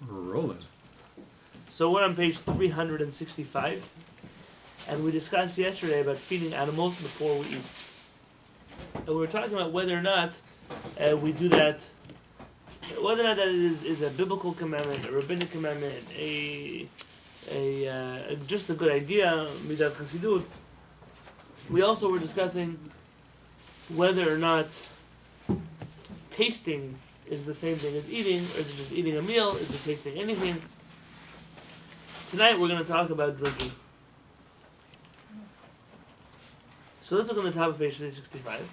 Rolling. So we're on page 365, and we discussed yesterday about feeding animals before we eat. And we were talking about whether or not we do that, whether or not that is a biblical commandment, a rabbinic commandment, just a good idea, midat chasidut. We also were discussing whether or not tasting is the same thing as eating, or is it just eating a meal? Is it tasting anything? Tonight we're going to talk about drinking. So let's look on the top of page 365.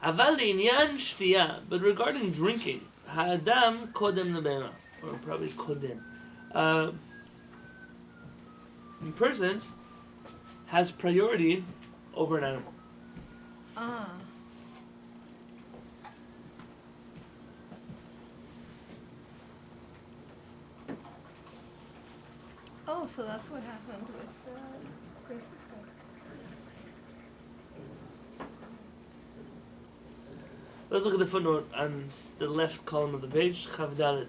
Aval inyan shtiya, but regarding drinking, ha'adam kodem lebehema, or probably kodem. A person has priority over an animal. Oh, so that's what happened with Great Britain. Let's look at the footnote on the left column of the page. Chav Dalet.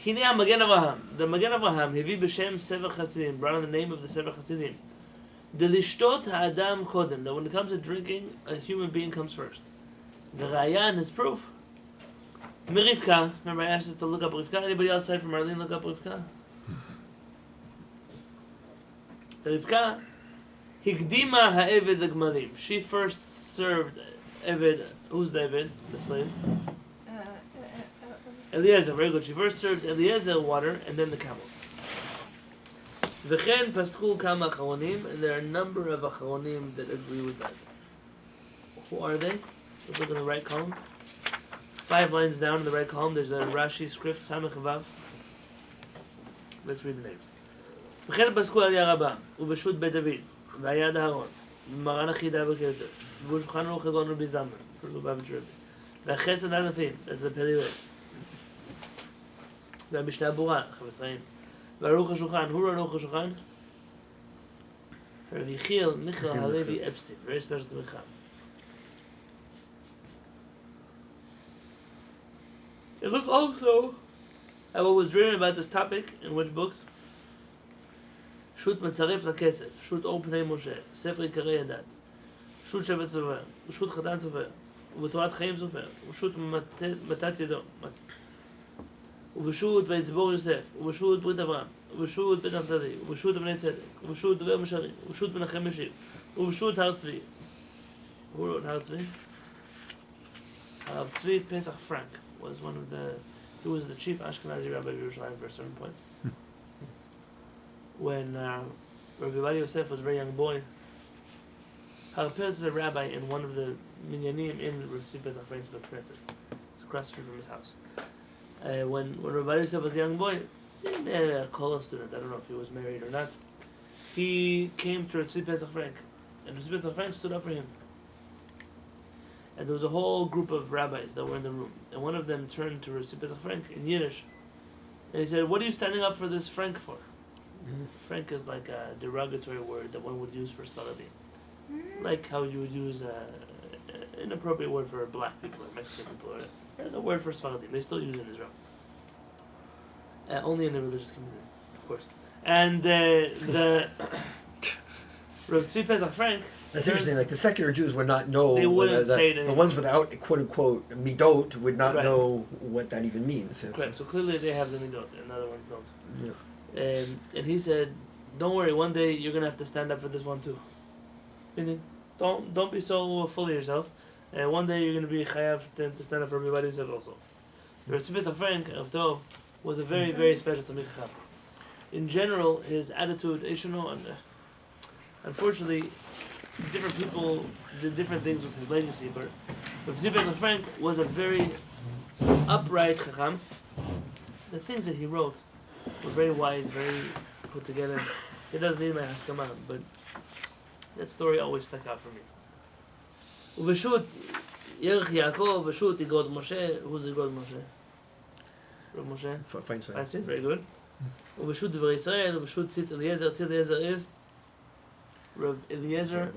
Hine HaMagen Avraham. The Magen Avraham Hevi b'Shem Sefer Chasidim, brought in the name of the Sefer Chasidim. Delishtot ha'adam kodem. That when it comes to drinking, a human being comes first. V'raya, and his proof. Mirivka. Remember I asked us to look up Rivka. Anybody else aside from Marlene look up Rivka? Rivka. Higdima ha'eved l'gmalim. She first served Eved. Who's the Eved? The slave? Eliezer, very good. She first serves Eliezer water and then the camels. V'chen pasku kam acharonim, and there are a number of acharonim that agree with that. Who are they? Let's look in the right column. 5 lines down in the right column, there's a Rashi script, Samech Vav. Let's read the names. V'chen pasku al Yarabah, uveshut Bet David, v'ayad Aaron, v'maran achida v'kezef, v'shulchan Aruch Hagon Rabbi Zalman, for Lubavitch Rebbe. V'chesed Anafim, that's the Peliles. והמשנה ברורה, חפץ חיים. וערוך השולחן, who wrote ערוך השולחן? Rabbi Yonatan Halevy Epstein, very special to Michal. And look also at what was written about this topic in which books? שו"ת מצרף לכסף, שו"ת אור פני משה, ספר עיקרי הדת, שו"ת שבט סופר, שו"ת חתן סופר, ובתורת חיים סופר, ושו"ת מתת ידו, ובשו"ת ויצבור יוסף, ובשו"ת ברית אברהם, ובשו"ת בית נפתלי, ובשו"ת בני צדק, ובשו"ת דובר משרים, ובשו"ת מנחם משיב, ובשו"ת הר צבי. Who wrote הר צבי? Rav Tzvi Pesach Frank was one of the, he was the chief Ashkenazi rabbi of Yerushalayim for a certain point. When Rabbi Yonatan Yosef was a very young boy, Rav Peretz is a rabbi in one of the minyanim in Rav Tzvi Pesach Frank's Beit Knesset. It's across the street from his house. When Rabbi Yosef was a young boy, a college student, I don't know if he was married or not, he came to Rav Tzvi Pesach Frank, and Rav Tzvi Pesach Frank stood up for him. And there was a whole group of rabbis that were in the room, and one of them turned to Rav Tzvi Pesach Frank in Yiddish, and he said, "What are you standing up for this Frank for?" Frank is like a derogatory word that one would use for Sfaradi, like how you would use an inappropriate word for black people or Mexican people. There's a word for Sfaradi. They still use it in Israel, only in the religious community, of course. And the Rav Tzvi Pesach Frank. That's interesting. Like the secular Jews would not know. They wouldn't say it. The ones without "quote unquote" midot would not know what that even means. Correct. So clearly they have the midot, and other ones don't. Yeah. And he said, "Don't worry. One day you're gonna have to stand up for this one too. Meaning, don't be so full of yourself. And one day you're gonna be chayav to stand up for everybody else also." Rav Tzvi Pesach Frank of Tov was a very, very special Talmid Chacham. In general, his attitude, unfortunately, different people did different things with his legacy, but Rav Tzvi Pesach Frank was a very upright Chacham. The things that he wrote were very wise, very put together. It doesn't need my haskama, but that story always stuck out for me. Uveshut Yerech Yaakov, Veshut Igod Moshe. Who's Igod Moshe? Rav Moshe? Feinstein, very good. Uveshut Divrei Yisrael, Uveshut Tzitz Eliezer. Tzitz Eliezer is Rav Eliezer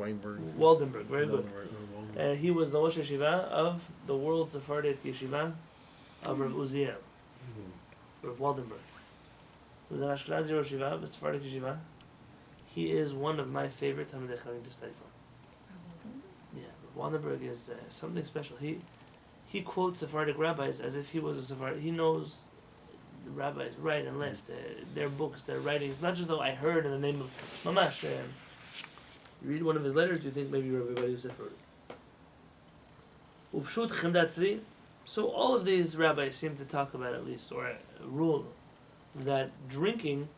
Waldenberg, very good. He was the Rosh Yeshiva of the World Sephardic Yeshiva of Rav Uziel. Rav Waldenberg. Who's an Ashkenazi Rosh Yeshiva, a Sephardic Yeshiva. He is one of my favorite Talmidei Chachamim to study from. Yeah, Rav Waldenberg is something special. He quotes Sephardic rabbis as if he was a Sephardic. He knows the rabbis right and left, their books, their writings. Not just though I heard in the name of Mamash. You read one of his letters, you think maybe Rabbi Yosef wrote it. Uvshut Chemdat Tzvi. So all of these rabbis seem to talk about at least, or a rule, that drinking,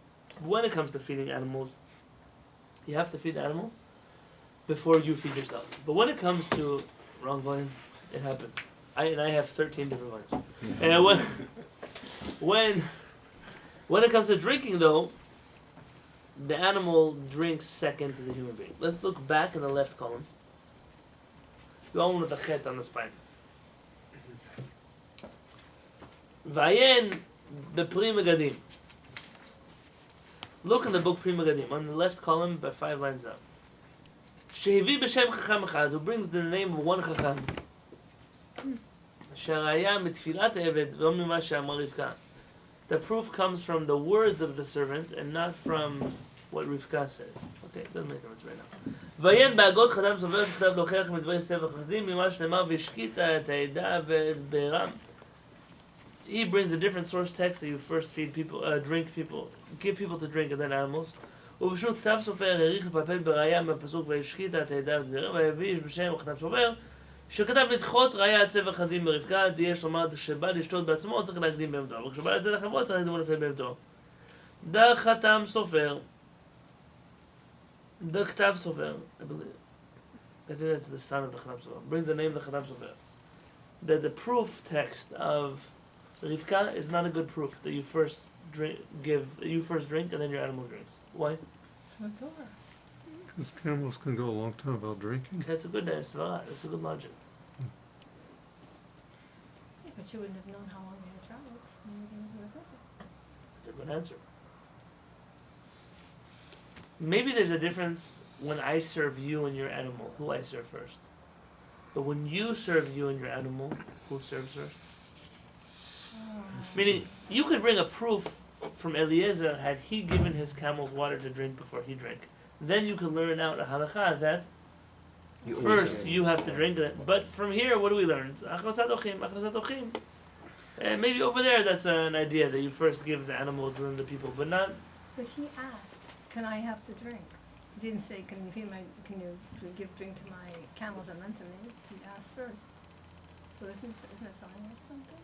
when it comes to feeding animals, you have to feed the animal before you feed yourself. But when it comes to wrong volume, it happens. I have 13 different volumes. And when it comes to drinking, though, the animal drinks second to the human being. Let's look back in the left column. The one with the chet on the spine. Vayen the Pri Megadim. Look in the book Pri Megadim on the left column, but 5 lines up. Shehivi b'shem chacham echad, who brings the name of one chacham. Sharaya mitfilat eved v'om mima she'amar Rivka. The proof comes from the words of the servant and not from what Rivka says. Okay, it doesn't make sense right now. Vayen ba'agot chadam sover shechtav lochech midvei sevach chazdim mima shnemar v'shkita et ha'eda ve'et be'eram. He brings a different source text that you first feed people, give people to drink and then animals. ובשו"ת כתב סופר העריך לפלפל בראיה מהפסוק וישחית את העדה ודברה ויביא בשם כתב סופר שכתב לדחות ראיה הצבע חזים ברבקה יש לומר שבא לשתות בעצמו צריך להקדים בהמתו אבל כשבא לתת לחברו צריך לקדמו לפני בהמתו דה חתם סופר דה כתב סופר I think that's the son of the Chatam Sofer brings the name of the Chatam Sofer that the proof text of Rivka is not a good proof that you first drink and then your animal drinks. Why? Because camels can go a long time without drinking. Okay, that's a good svara. That's a good logic. Yeah, but you wouldn't have known how long you had traveled. That's a good answer. Maybe there's a difference when I serve you and your animal, who I serve first. But when you serve you and your animal, who serves first? Meaning, you could bring a proof from Eliezer had he given his camels water to drink before he drank. Then you could learn out a halakha that first you have to drink it. But from here, what do we learn? And maybe over there, that's an idea that you first give the animals and then the people, but not. But he asked, "Can I have to drink?" He didn't say, "Can you give drink to my camels and then to me?" He asked first. So isn't it telling us something?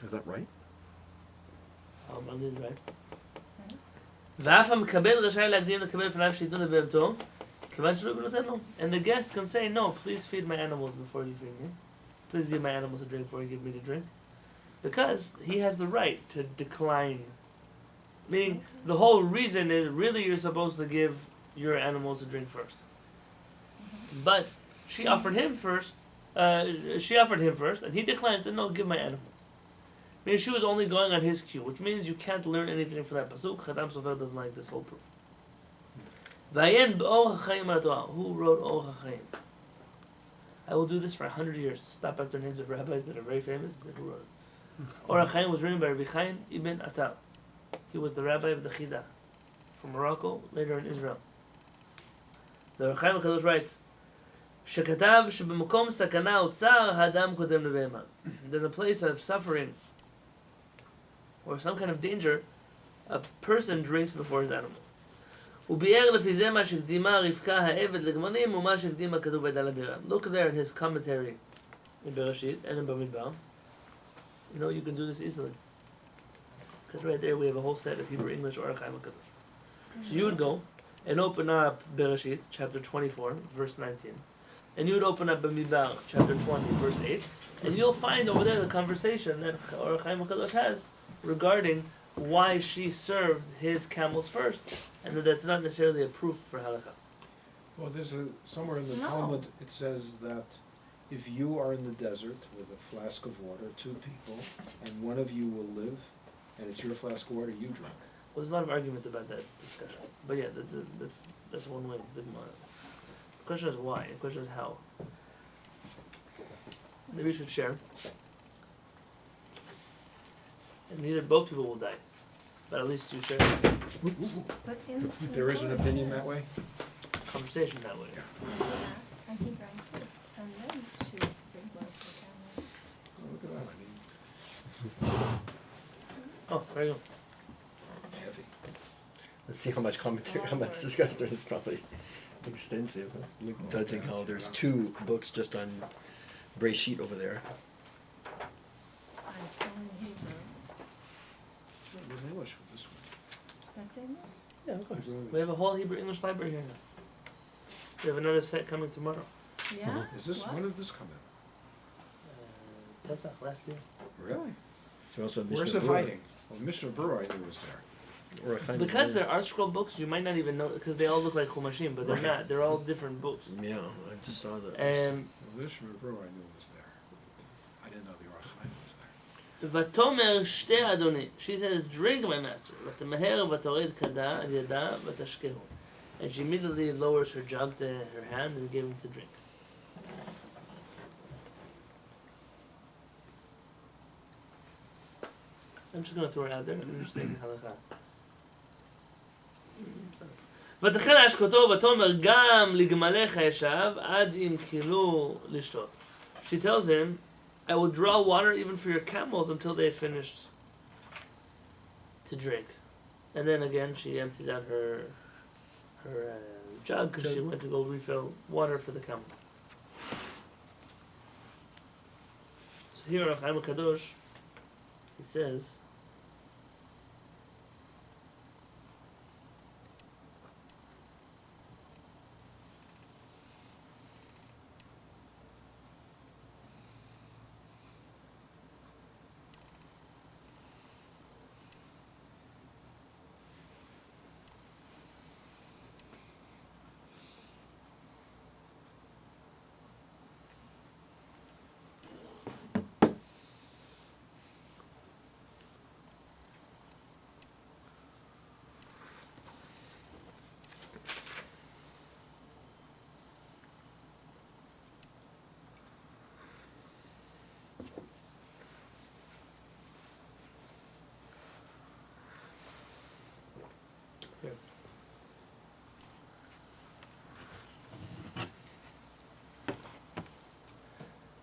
Is that right? That is right. ואף המקבל רשאי להקדים לקבל לפניו שייתנו לבהמתו, כיוון שלא בנותן לו. And the guest can say, no, please feed my animals before you feed me. Please give my animals a drink before you give me to drink. Because he has the right to decline. Meaning, the whole reason is really you're supposed to give your animals a drink first. But she offered him first, and he declined, said, no, give my animals. Meaning she was only going on his cue, which means you can't learn anything from that pasuk. Chatam Sofer doesn't like this whole proof. Vayen b'or ha'chaim al Torah. Who wrote Or HaChaim? I will do this for 100 years. Stop after names of rabbis that are very famous. Who wrote it? Or HaChaim was written by Rabbi Chaim ibn Atar. He was the rabbi of the Chida from Morocco, later in Israel. The Or HaChaim HaKadosh writes, שכתב שבמקום סכנה או צער האדם קודם לבהמה. In the place of suffering or some kind of danger, a person drinks before his animal. וביאר לפי זה מה שקדימה רבקה העבד לגמלים ומה שקדימה כתוב עדה לבירם. Look there in his commentary in Bereshit and in Bamidbar. You know, you can do this easily. Because right there we have a whole set of Hebrew, English, Or HaChaim HaKadosh. So you would go and open up Bereshit, chapter 24, verse 19. And you would open up Bamidbar, chapter 20, verse 8. And you'll find over there the conversation that Or HaChaim HaKadosh has regarding why she served his camels first, and that's not necessarily a proof for halakha. Well, there's somewhere in the Talmud it says that if you are in the desert with a flask of water, 2 people, and one of you will live, and it's your flask of water, you drink. Well, there's a lot of argument about that discussion, but yeah, that's one way of thinking about it. The question is why. The question is how. Maybe we should share. and neither both people will die. But at least you share But in There is an court, opinion that way? conversation that way. yeah, and he drank it, and then she big blood for the Oh, look at that, I mean, Oh, very good. heavy. Let's see how much commentary, how much discussion there is. Probably extensive. Huh? Look, judging how there's 2 books just on Breshit over there. I'm telling Hebrew. There's English with this one. That's in it? Yeah, of course. Hebrew. We have a whole Hebrew English library here now. We have another set coming tomorrow. Yeah? Is this, What? when did this come in? Pesach last year. Really? So also Where's Mishnah it Berurah. hiding? Well, Mishnah Berurah I knew was there. Or a kind Because of, they're art scroll books, you might not even know because they all look like Chumashim, but they're Right. not. They're all different books. Yeah, I just saw that. Um, Well, Mishnah Berurah I knew was there. I didn't know the Orach Chaim was there. Vatomer shte adoni. She says, "Drink, my master." Vatameher vatorid kada yada vatashkehu. And she immediately lowers her jug to her hand and gives him to drink. I'm just gonna throw it out there. Interesting halakha. ותחל להשקותו ותאמר גם לגמליך ישב עד ימכלו לשתות. She tells him, I will draw water even for your camels until they finished to drink. And then again she empties out her jug because she went to go refill water for the camels. So here Chaim Kadosh, he says,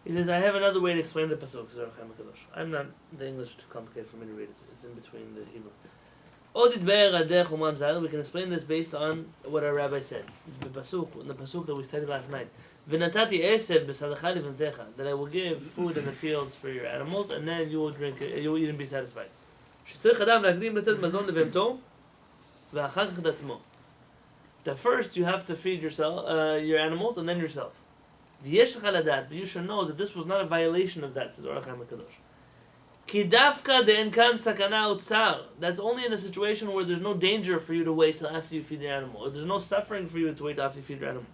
he says, I have another way to explain the pasuk. I'm not the English too complicated for me to read. It's in between the Hebrew. We can explain this based on what our rabbi said. In the pasuk that we studied last night. That I will give food in the fields for your animals, and then you will drink it, you will eat and be satisfied. That first you have to feed yourself, your animals, and then yourself. But you should know that this was not a violation of that, says Orach Chaim HaKadosh. That's only in a situation where there's no danger for you to wait till after you feed your animal, or there's no suffering for you to wait after you feed your animal.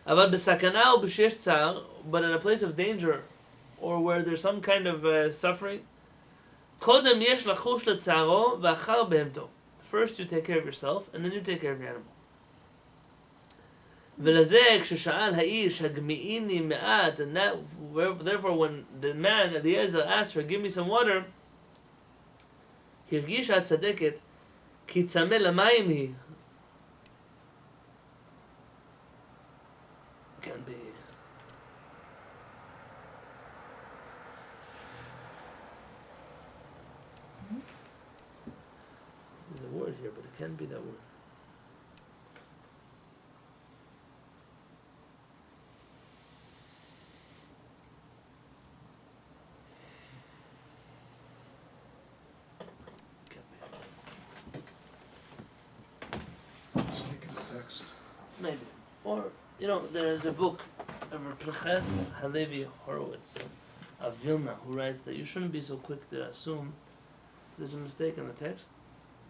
But in a place of danger, or where there's some kind of suffering, first you take care of yourself, and then you take care of your animal. And that, therefore, when the man, Eliezer, asked her, give me some water, הרגישה הצדקת, כי צמא למים היא. Can be. There's a word here, but it can't be that word. Snake in the text. Maybe. Or, there's a book of Rabbi Yonatan Halevy Horowitz of Vilna who writes that you shouldn't be so quick to assume there's a mistake in the text,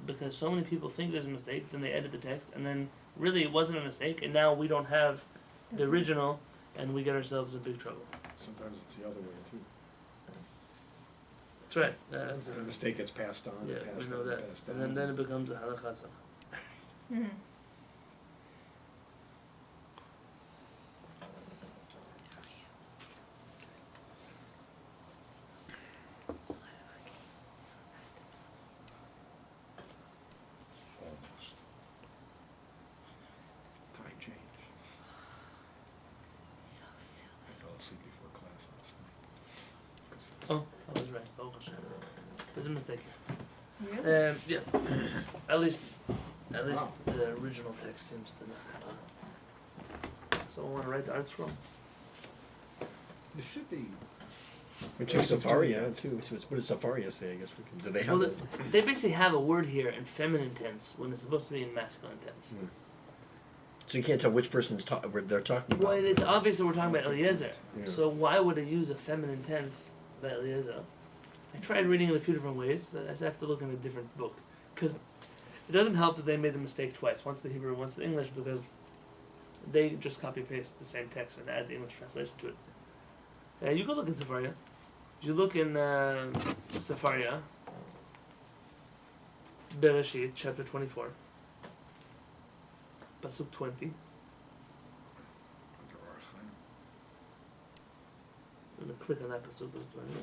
because so many people think there's a mistake, then they edit the text, and then really it wasn't a mistake, and now we don't have the original, and we get ourselves in big trouble. Sometimes it's the other way too. That's right. That's The mistake gets passed on, yeah, passed we know on, that. passed And on. then it becomes a halakha samach. Mhm. Oh, I was right. Oh, Hashem. There's a mistake here. Really? Yeah. At least the original text seems to not have a. Someone want to write the art scroll? There should be. We check Safaria too. So what does Safaria say? I guess we can. Do they have Well, it? they basically have a word here in feminine tense when it's supposed to be in masculine tense. So you can't tell which person's they're talking about. Well, and it's obvious that we're talking about Eliezer. Yeah. So why would it use a feminine tense about Eliezer? I tried reading it a few different ways. I have to look in a different book. Because it doesn't help that they made the mistake twice. Once the Hebrew, once the English, because they just copy-paste the same text and add the English translation to it. You can look in Safaria. If you look in Safaria, Bereshit, chapter 24, Pasuk 20. I'm going to click on that Pasuk, Pasuk 20.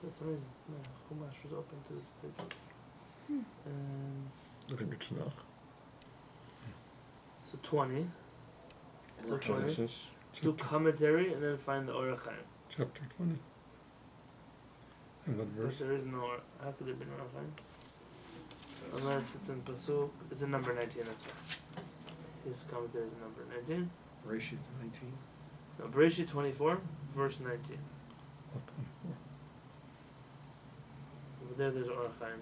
That's amazing. No, Chumash was open to this page. Look at the Tanakh. So 20. So 20. Genesis, Do chapter, commentary and then find the Orach Chaim. chapter 20. And what But verse? there is no. How could there be no Orach Chaim? Unless it's in Pasuk. It's in number 19, that's why. His commentary is in number 19. Reshit 19. No, Bereshit 24, verse 19. Oh, 24. Over there, there's Orach Chaim.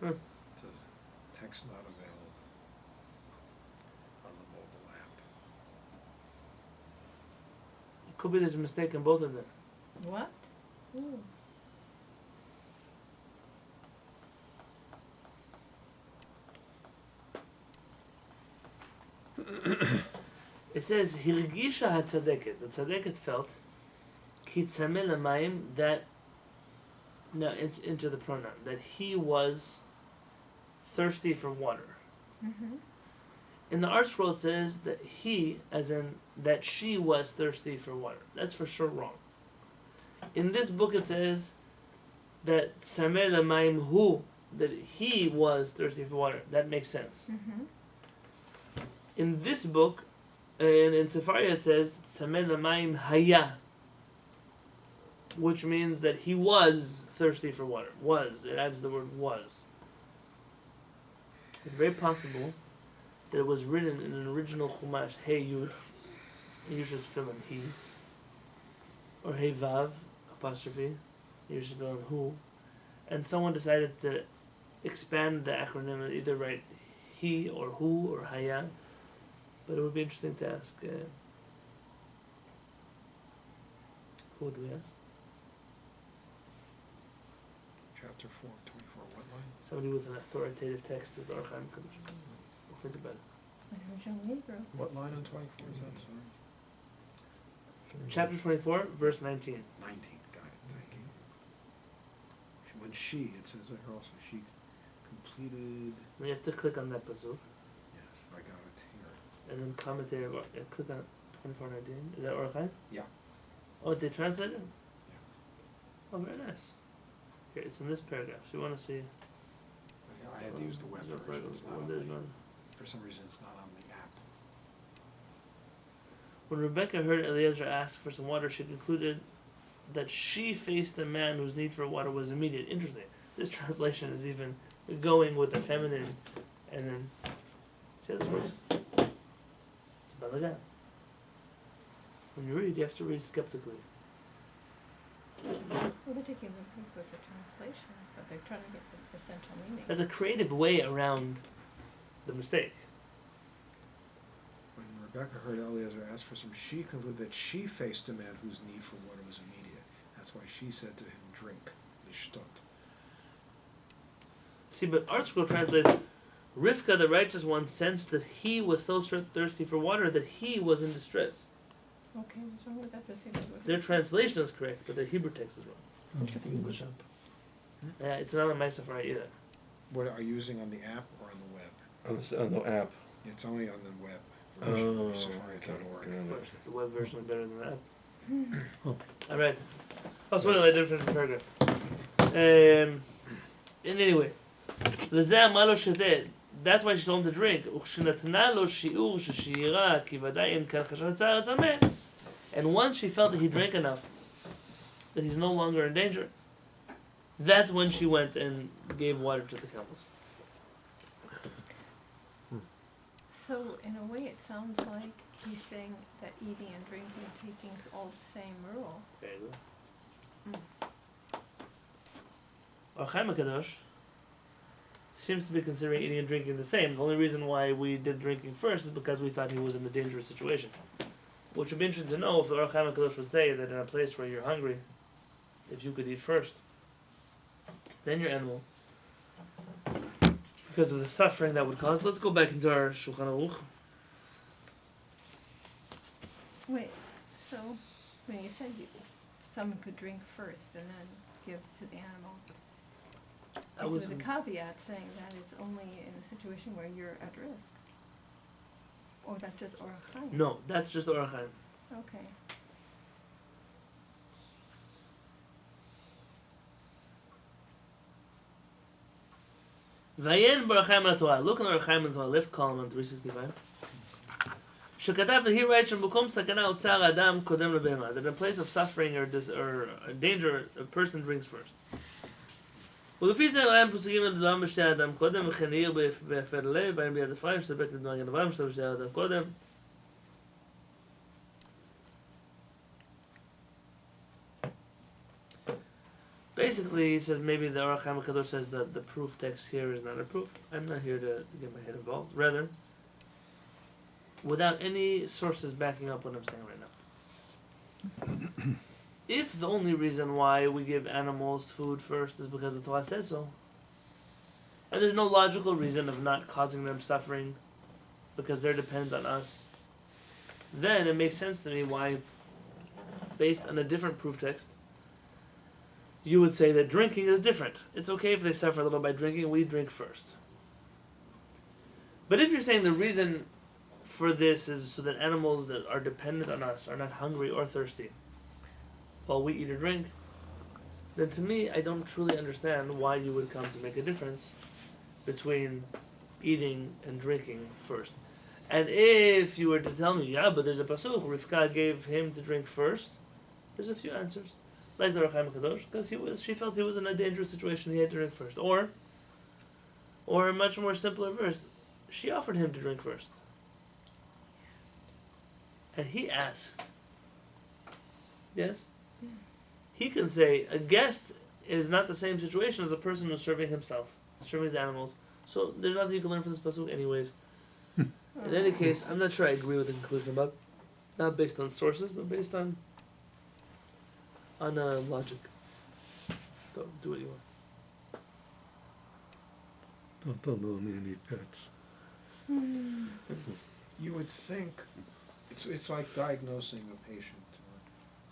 It says text not available on the mobile app. It could be there's a mistake in both of them. What? Ooh. It says, Hirgisha HaTzadeket. The Tzadeket felt, Ki tzameh lamayim, that, no, it's into the pronoun, that he was thirsty for water. Mm-hmm. In the art scroll it says that he, as in, that she was thirsty for water. That's for sure wrong. In this book it says that tzameh lamayim hu, that he was thirsty for water. That makes sense. Mm-hmm. In this book, in Safaria it says tzameh lamayim haya, which means that he was thirsty for water. Was, it adds the word was. It's very possible that it was written in an original Chumash, Hey Yud, you should fill in he, or Hey Vav, apostrophe, you should fill in who, and someone decided to expand the acronym and either write he or who or haya, but it would be interesting to ask, who would we ask? Chapter 4, 24, what line? Somebody with an authoritative text of the Orach Chaim could we'll think about it. Like original Hebrew. What line on 24 is that, sorry? Chapter 24, verse 19. 19, got it, thank you. When she, it says right here also, she completed, You have to click on that pasuk, yes, I got it here. and then commentary, click on 24:19. Is that Orach Chaim? Yeah. Oh, they translated? Yeah. Oh, very nice. Here, it's in this paragraph. So you want to see. I had to use the web Is there version, it's not on there's the, none. for some reason it's not on the app. When Rebecca heard Eliezer ask for some water, she concluded that she faced a man whose need for water was immediate. Interesting. This translation is even going with the feminine, and then see how this works. It's balagan. When you read, you have to read skeptically. Well, they're taking the piece with the translation, but they're trying to get the essential meaning. That's a creative way around the mistake. When Rebecca heard Eliezer ask for some, she concluded that she faced a man whose need for water was immediate. That's why she said to him, drink, lishtot. See, but our scroll translates, Rivka, the righteous one, sensed that he was so thirsty for water that he was in distress. Okay, what's wrong with that? To say that Their translation is correct, but their Hebrew text is wrong. Get the English up. Yeah, it's not on my Safari either. What are you using on the app or on the web? On the app. It's only on the web Oh, version of Safari.org. okay. Of course, the web version is better than that. Alright. Oh, so anyway, difference in the paragraph. And anyway, לזה אמרה לו שתה, that's why she told him to drink. וכשנתנה לו שיעור ששיירה, כי ודאי אין כאן חשש לצער הצמא. And once she felt that he drank enough, that he's no longer in danger, that's when she went and gave water to the camels. So in a way, it sounds like he's saying that eating and drinking and taking is all the same rule. Very good. Or Chaim HaKadosh seems to be considering eating and drinking the same. The only reason why we did drinking first is because we thought he was in a dangerous situation. Which would be interesting to know if the Or Chaim HaKadosh would say that in a place where you're hungry, if you could eat first, then your animal, because of the suffering that would cause. Let's go back into our Shulchan Aruch. Wait, so when you said someone could drink first and then give to the animal, That it's was with a caveat saying that it's only in a situation where you're at risk. Or that's just Orach Chaim? no, that's just Or Chaim. Okay. Vayen Bar Chaim al Torah. Look in Or Chaim al Torah, left column on 365. שכתב that he writes שבמקום סכנה או צער האדם קודם לבהמה, that in a place of suffering or danger a person drinks first. ולפי זה להם פוסקים לדבר בשתי האדם קודם וכן העיר ביפה ללב ואין ביד אפרים שתספק לדבר גנבם שלו בשתי האדם קודם. Basically, he says maybe the Or Chaim HaKadosh says that the proof text here is not a proof. I'm not here to get my head involved. Rather, without any sources backing up what I'm saying right now. If the only reason why we give animals food first is because the Torah says so, and there's no logical reason of not causing them suffering because they're dependent on us, then it makes sense to me why, based on a different proof text, you would say that drinking is different. It's okay if they suffer a little by drinking, we drink first. But if you're saying the reason for this is so that animals that are dependent on us are not hungry or thirsty while we eat or drink, then to me, I don't truly understand why you would come to make a difference between eating and drinking first. And if you were to tell me, yeah, but there's a pasuk, Rivka gave him to drink first, there's a few answers. Like the Or Chaim HaKadosh, because she felt he was in a dangerous situation, he had to drink first. Or a much more simpler verse, she offered him to drink first. And he asked. Yes? Yeah. He can say, a guest is not the same situation as a person who's serving himself, serving his animals. So there's nothing you can learn from this pasuk anyways. In any case, I'm not sure I agree with the conclusion about, not based on sources, but based on logic. Don't do what you want. Don't know any pets. You would think, it's like diagnosing a patient or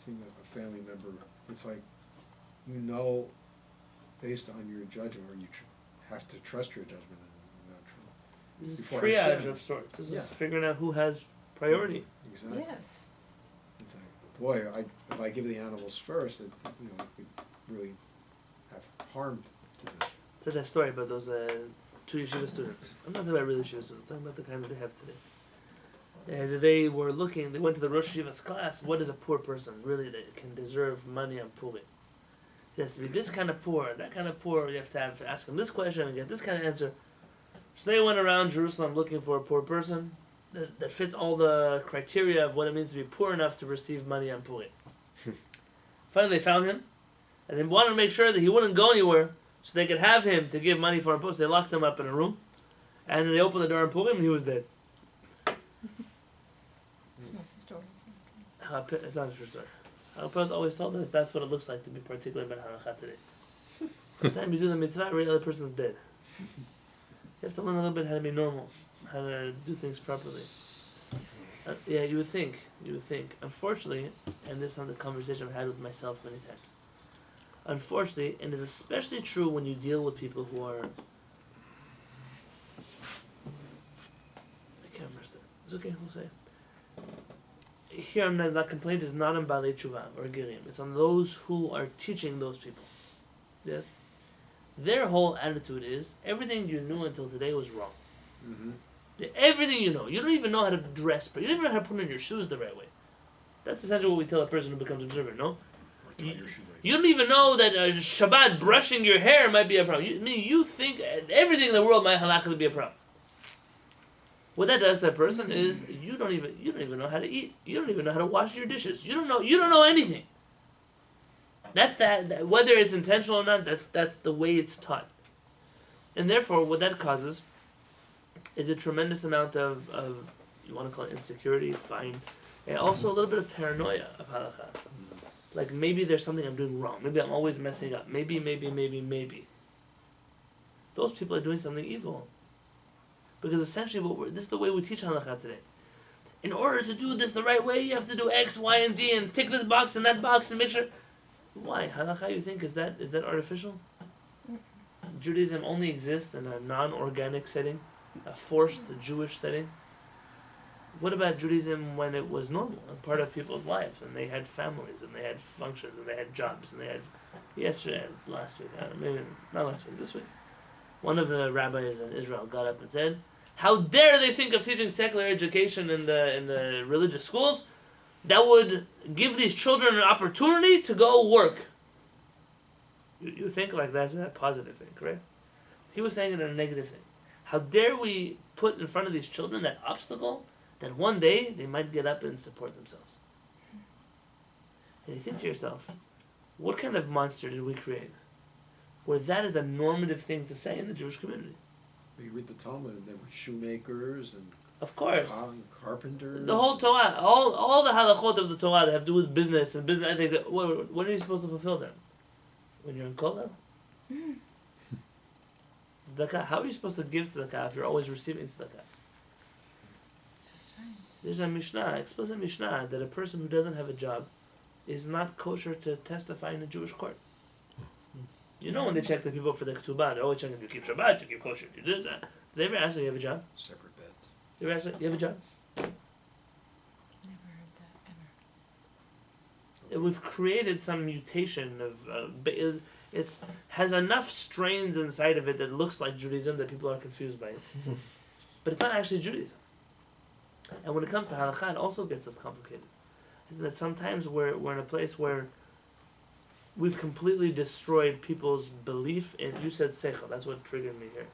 seeing a family member. It's like, you know, based on your judgment, or you have to trust your judgment and not true. This is Before triage Hashem. of sorts. This Yeah. is figuring out who has priority. Exactly. Yes. It's like, boy, if I give the animals first, it could really have harm to them. To that story about those two yeshiva students. I'm not talking about real yeshiva students. I'm talking about the kind that they have today. They went to the Rosh Yeshiva's class. What is a poor person really that can deserve money on Purim? It has to be this kind of poor, that kind of poor. You have to ask them this question and get this kind of answer. So they went around Jerusalem looking for a poor person that fits all the criteria of what it means to be poor enough to receive money on Purim. Finally, they found him, and they wanted to make sure that he wouldn't go anywhere, so they could have him to give money for a post. They locked him up in a room, and then they opened the door and pulled him, and he was dead. It's not a true story. Our parents always told us that's what it looks like to be particular about halakha today. By the time you do the mitzvah, every other person's dead. You have to learn a little bit how to be normal, how to do things properly. Yeah, you would think. Unfortunately, and this is not the conversation I've had with myself many times. Unfortunately, and it's especially true when you deal with people who are. I can't remember that. It's okay, we'll say. Here, I'm not complaint is not on Balei Tshuva or Girim. It's on those who are teaching those people. Yes? Their whole attitude is everything you knew until today was wrong. Mm-hmm. Everything you know. You don't even know how to dress, but you don't even know how to put on your shoes the right way. That's essentially what we tell a person who becomes observant, no? You don't even know that Shabbat brushing your hair might be a problem. You think everything in the world might halachically be a problem. What that does to that person is you don't even know how to eat. You don't even know how to wash your dishes. You don't know anything. That's that whether it's intentional or not, that's the way it's taught. And therefore what that causes is a tremendous amount of you want to call it insecurity, fine. And also a little bit of paranoia of halakha. Like maybe there's something I'm doing wrong. Maybe I'm always messing up. Maybe. Those people are doing something evil. Because essentially this is the way we teach halakha today. In order to do this the right way, you have to do X, Y, and Z and tick this box and that box and make sure. Why? Halakha, you think, is that artificial? Judaism only exists in a non-organic setting, a forced Jewish setting. What about Judaism when it was normal and part of people's lives, and they had families, and they had functions, and they had jobs, and they had last week, maybe not last week, this week, one of the rabbis in Israel got up and said, "How dare they think of teaching secular education in the religious schools that would give these children an opportunity to go work?" You think like that's a positive thing, correct? He was saying it in a negative thing. How dare we put in front of these children that obstacle that one day they might get up and support themselves? And you think to yourself, what kind of monster did we create where that is a normative thing to say in the Jewish community? You read the Talmud, and there were shoemakers and Of course. Carpenters. The whole Torah, all the halachot of the Torah that have to do with business and business ethics, when are you supposed to fulfill them? When you're in kollel? Tzedakah, how are you supposed to give tzedakah if you're always receiving tzedakah? That's right. There's a Mishnah, explicit Mishnah, that a person who doesn't have a job is not kosher to testify in a Jewish court. You know when they check the people for the ketubah, they're always checking, do you keep Shabbat, do you keep kosher, do you do that? Did they ever ask you, you have a job? Separate beds. They ever ask you, you have a job? Never heard that ever. We've created some mutation of it's has enough strains inside of it that looks like Judaism that people are confused by it. But it's not actually Judaism. And when it comes to halakha, it also gets us complicated. I think that sometimes we're in a place where we've completely destroyed people's belief in, you said seichel, that's what triggered me here.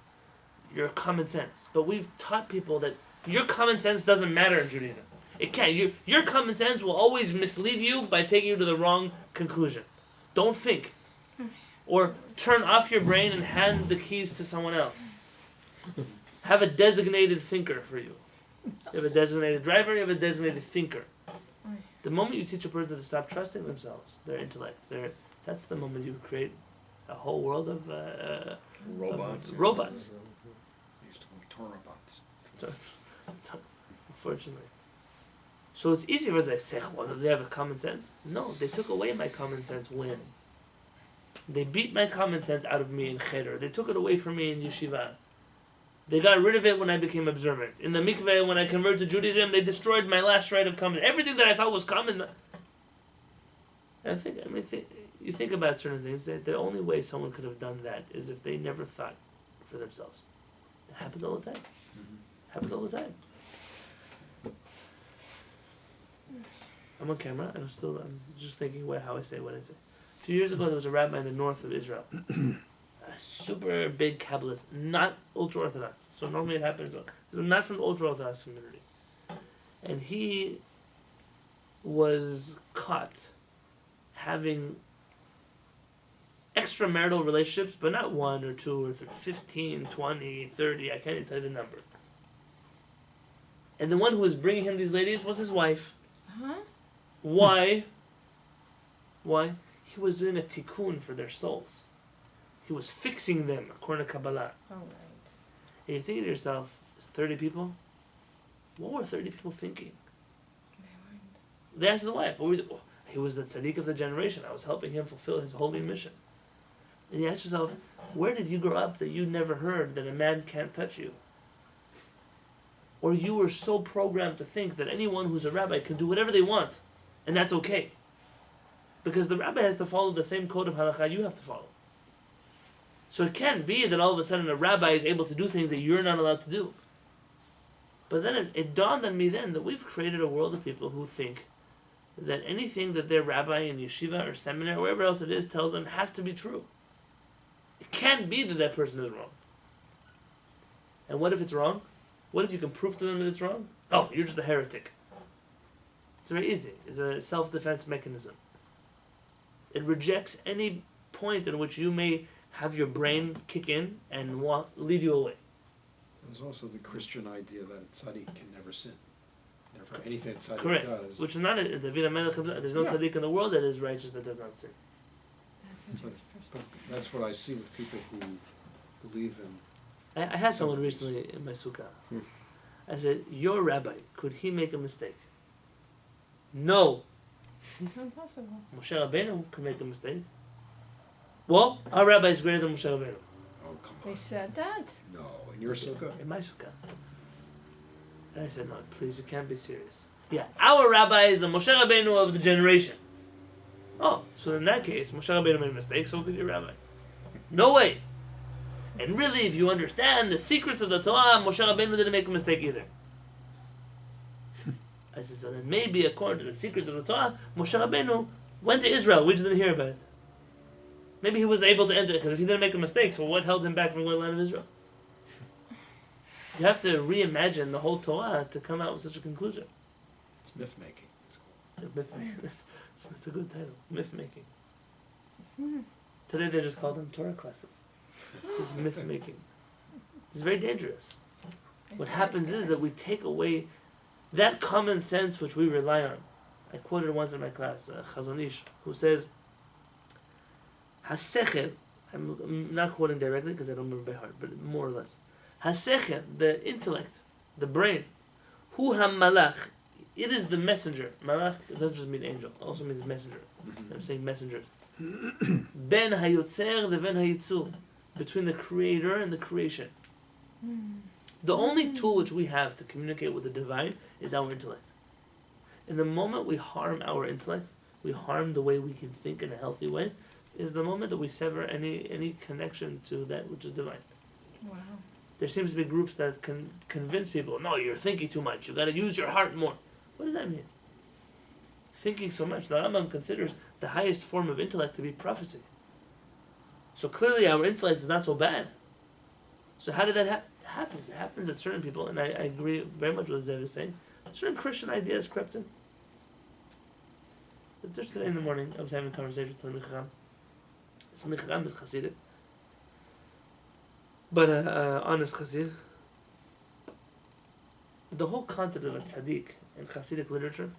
Your common sense. But we've taught people that your common sense doesn't matter in Judaism. It can't. Your common sense will always mislead you by taking you to the wrong conclusion. Don't think. Or turn off your brain and hand the keys to someone else. Have a designated thinker for you. You have a designated driver, you have a designated thinker. The moment you teach a person to stop trusting themselves, their intellect, that's the moment you create a whole world of Robots. Robots. They used to call them Torah bots. Unfortunately. So it's easy for us to say, well, do they have a common sense? No, they took away my common sense when? They beat my common sense out of me in cheder. They took it away from me in yeshiva. They got rid of it when I became observant. In the mikveh, when I converted to Judaism, they destroyed my last right of common. Everything that I thought was common. And you think about certain things, that the only way someone could have done that is if they never thought for themselves. That happens all the time. Happens all the time. I'm on camera. I'm just thinking how I say what I say. A few years ago, there was a rabbi in the north of Israel. A super big Kabbalist, not ultra-Orthodox. So normally it happens, not from the ultra-Orthodox community. And he was caught having extramarital relationships, but not 1 or 2 or 3, 15, 20, 30, I can't even tell you the number. And the one who was bringing him these ladies was his wife. Huh? Why? He was doing a tikkun for their souls. He was fixing them according to Kabbalah. Oh, right. And you think to yourself, 30 people? What were 30 people thinking? They asked his wife, what were you, he was the tzaddik of the generation. I was helping him fulfill his holy mission. And you ask yourself, where did you grow up that you never heard that a man can't touch you? Or you were so programmed to think that anyone who's a rabbi can do whatever they want, and that's okay. Because the rabbi has to follow the same code of halakha you have to follow. So it can't be that all of a sudden a rabbi is able to do things that you're not allowed to do. But then it dawned on me then that we've created a world of people who think that anything that their rabbi in yeshiva or seminary or wherever else it is tells them has to be true. It can't be that that person is wrong. And what if it's wrong? What if you can prove to them that it's wrong? Oh, you're just a heretic. It's very easy. It's a self-defense mechanism. It rejects any point in which you may have your brain kick in and lead you away. There's also the Christian idea that a tzaddik can never sin. Therefore, anything a tzaddik Correct. does. Which is not a David HaMelech. There's no Yeah. tzaddik in the world that is righteous that does not sin. But that's what I see with people who believe in. I had someone recently in my sukkah. I said, your rabbi, could he make a mistake? No. Impossible. Moshe Rabbeinu could make a mistake. Well, our rabbi is greater than Moshe Rabbeinu. Oh, come They on. said that? No, in your sukkah? In my sukkah. And I said, no, please, you can't be serious. Yeah, our rabbi is the Moshe Rabbeinu of the generation. Oh, so in that case, Moshe Rabbeinu made a mistake, so could your rabbi. No way. And really, if you understand the secrets of the Torah, Moshe Rabbeinu didn't make a mistake either. I said, so then maybe according to the secrets of the Torah, Moshe Rabbeinu went to Israel. We just didn't hear about it. Maybe he was able to enter, because if he didn't make a mistake, so what held him back from going to the land of Israel? You have to reimagine the whole Torah to come out with such a conclusion. It's myth making. It's called. Myth making. That's a good title. Myth making. Today they just call them Torah classes. This is myth making. It's very dangerous. What happens is that we take away that common sense which we rely on. I quoted once in my class, Chazon Ish, who says, HaSechel, I'm not quoting directly because I don't remember by heart, but more or less. HaSechel, the intellect, the brain, Hu HaMalach, it is the messenger. Malach doesn't just mean angel, it also means messenger. I'm saying messengers. Ben HaYotzer, the Ben HaYitzur, between the creator and the creation. The only tool which we have to communicate with the divine is our intellect. In the moment we harm our intellect, we harm the way we can think in a healthy way, is the moment that we sever any connection to that which is divine. Wow. There seems to be groups that can convince people, no, you're thinking too much, you gotta use your heart more. What does that mean? Thinking so much, the Rambam considers the highest form of intellect to be prophecy. So clearly our intellect is not so bad. So how did that happen? It happens that certain people, and I agree very much with what Zev is saying, certain Christian ideas crept in. But just today in the morning, I was having a conversation with Talmid Chacham. Talmid Chacham is Hasidic, but honest Hasid. The whole concept of a tzaddik in Hasidic literature,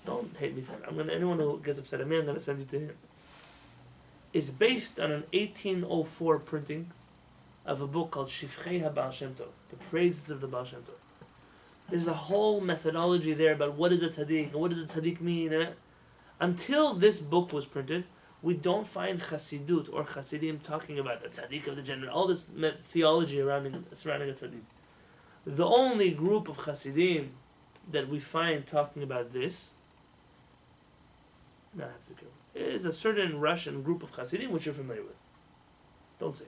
don't hate me for it. Anyone who gets upset at me, I'm going to send you to him. Is based on an 1804 printing of a book called Shifchei HaBaal Shem Tov, the praises of the Baal Shem Tov. There's a whole methodology there about what is a tzaddik and what does a tzaddik mean. Until this book was printed, we don't find Chassidut or Chassidim talking about the tzaddik of the generation, all this theology surrounding a tzaddik. The only group of Chassidim that we find talking about this, no, I have to be careful, is a certain Russian group of Chassidim which you're familiar with. Don't say.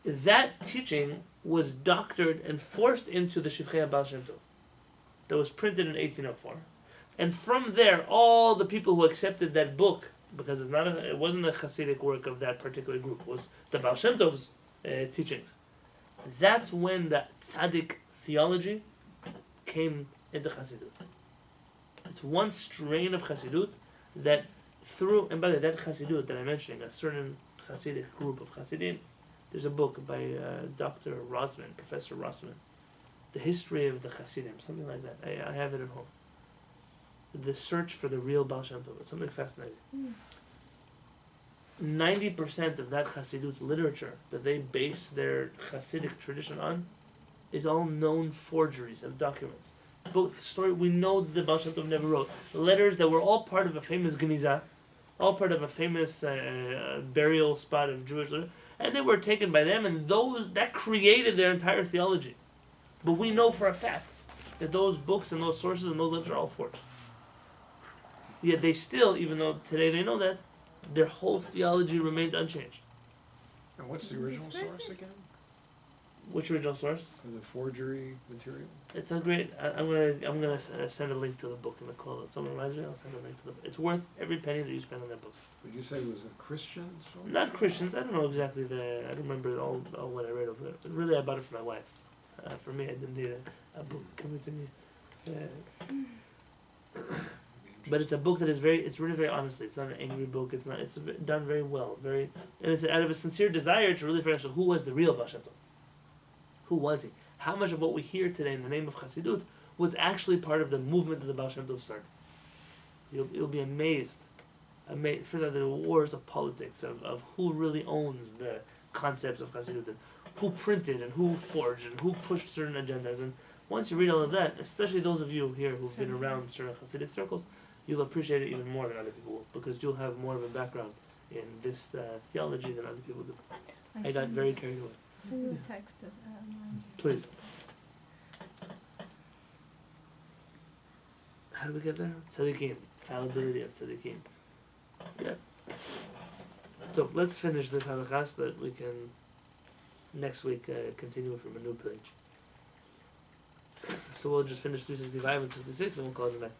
That teaching was doctored and forced into the Shifchei HaBaal Shem Tov that was printed in 1804. And from there, all the people who accepted that book, because it wasn't a Hasidic work of that particular group, it was the Baal Shem Tov's teachings. That's when the tzaddik theology came into Hasidut. It's one strain of Hasidut that through, and by the way, that Hasidut that I'm mentioning, a certain Hasidic group of Hasidim, there's a book by Dr. Rosman, Professor Rosman, The History of the Hasidim, something like that. I have it at home. The search for the real Baal Shem Tov. It's something fascinating. 90% of that Chassidut literature that they base their Chassidic tradition on is all known forgeries of documents. Both story we know that the Baal Shem Tov never wrote. Letters that were all part of a famous Geniza, all part of a famous burial spot of Jewish literature, and they were taken by them, and that created their entire theology. But we know for a fact that those books and those sources and those letters are all forged. Yet they still, even though today they know that, their whole theology remains unchanged. And what's the original source again? Which original source? For the forgery material? It's a great. I'm gonna send a link to the book in the call. If someone reminds me, I'll send a link to the book. It's worth every penny that you spend on that book. Would you say it was a Christian source? Not Christians. I don't know exactly I don't remember all what I read over it. But really, I bought it for my wife. For me, I didn't need a book convincing me. But it's a book that is it's written very honestly. It's not an angry book. It's not. It's done very well. And it's out of a sincere desire to really figure out who was the real Baal Shem Tov. Who was he? How much of what we hear today in the name of Chassidut was actually part of the movement that the Baal Shem Tov started? You'll be amazed. First of all, the wars of politics, of who really owns the concepts of Chassidut, and who printed and who forged and who pushed certain agendas. And once you read all of that, especially those of you here who've been around certain Hasidic circles, you'll appreciate it even more than other people will, because you'll have more of a background in this theology than other people do. I got very carried away. Send you a text of mine. Please. How do we get there? Tzaddikim. Fallibility of tzaddikim. Yeah. So let's finish this halakha so that we can next week continue from a new page. So we'll just finish 365 and 66 and we'll call it a night.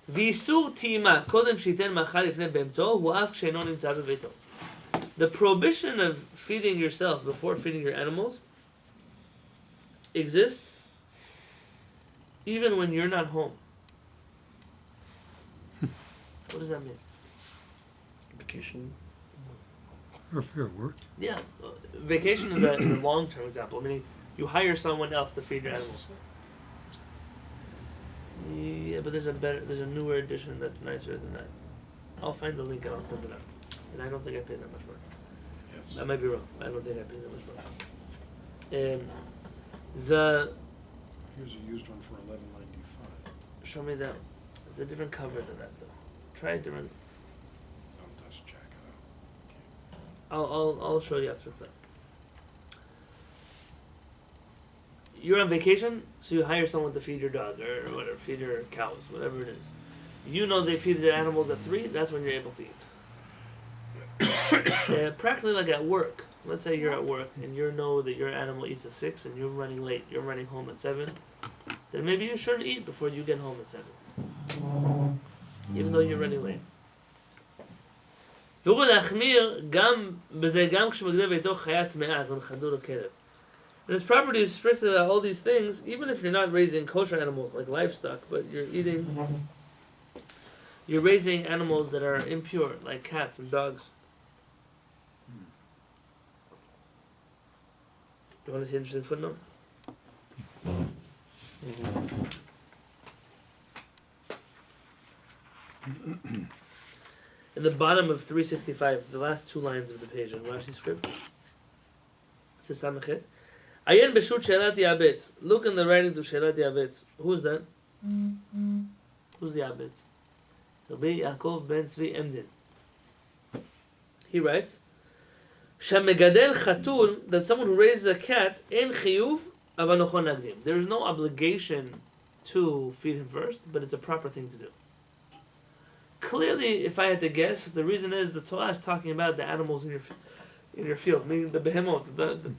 ואיסור טעימה קודם שייתן מאכל לפני בהמתו הוא אף כשאינו נמצא בביתו. The prohibition of feeding yourself before feeding your animals exists even when you're not home. What does that mean? Vacation. Or if you're at work. Yeah, vacation is a long-term example. I mean, you hire someone else to feed your animals. Yeah, but there's a newer edition that's nicer than that. I'll find the link and I'll send it out. And I don't think I paid that much for it. Yes. I might be wrong. I don't think I paid that much for it. Here's a used one for $11.95. Show me that. It's a different cover than that, though. Try a different. Don't just check it out. I'll show you after class. You're on vacation, so you hire someone to feed your dog or whatever, feed your cows, whatever it is. You know they feed their animals at 3. That's when you're able to eat. Practically like at work. Let's say you're at work and you know that your animal eats at 6 and you're running late. You're running home at 7. Then maybe you shouldn't eat before you get home at 7, even though you're running late. והוא להחמיר בזה גם כשמגדל ביתו חיה טמאה, כגון חתול או כלב. And it's property is restricted about all these things, even if you're not raising kosher animals like livestock, but you're raising animals that are impure, like cats and dogs. You want to see an interesting footnote? In the bottom of 365, the last 2 lines of the page in Rashi's script, it says Samechet. Ayen b'shut shelat yabetz. Look in the writings of shelat yabetz. Who's that? Who's the yabetz? Rabbi Yaakov ben Tzvi Emdin. He writes, Shamegadel chatul, that someone who raises a cat, en chiyuv avanochon nagdim. There is no obligation to feed him first, but it's a proper thing to do. Clearly, if I had to guess, the reason is the Torah is talking about the animals in your field, meaning the behemoth, the